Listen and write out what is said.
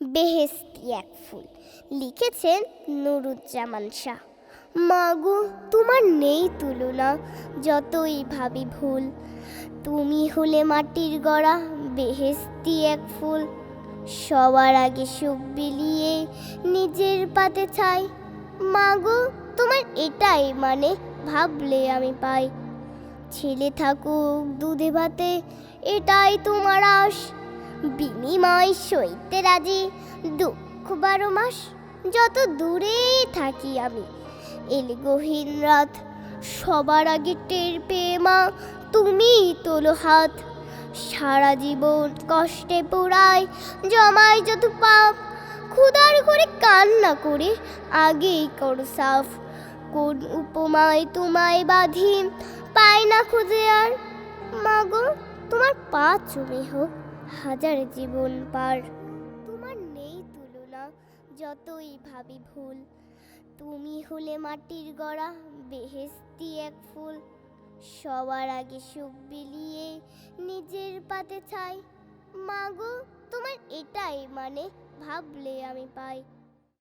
বেহেশতি এক ফুল, লিখেছেন নুরুজ্জামান শাহ। মাগো তোমার নেই তুলনা, যতই ভাবি ভুল। তুমি হলে মাটির গড়া বেহেশতি এক ফুল, সবার আগে সুখ বিলিয়ে নিজের পাতে ছাই। মাগো তোমার এটাই মানে, ভাবলে আমি পাই। ছেলে থাকুক দুধে ভাতে, এটাই তোমার আশ। বিনিময় সইতে রাজি দুঃখ 12 মাস। যত দূরেই থাকি আমি, এলে গহীন রাত, সবার আগে টের পেয়ে মা তুমিই তোলো হাত। সারা জীবন কষ্টে পোড়ায় জমায় যত পাপ, ক্ষুধার করে কান্না করে আগেই করো সাফ। কোন উপমায় তোমায় বাঁধি পাই না খুঁজে আর। মাগো তোমার পা চুমে হোক হাজার জীবন পার। তোমার নেই তুলনা, যতই ভাবি ভুল। তুমি হলে মাটির গড়া বেহেশতি এক ফুল, সবার আগে সুখ বিলিয়ে নিজের পাতে ছাই। মাগো তোমার এটাই মানে, ভাবলে আমি পাই।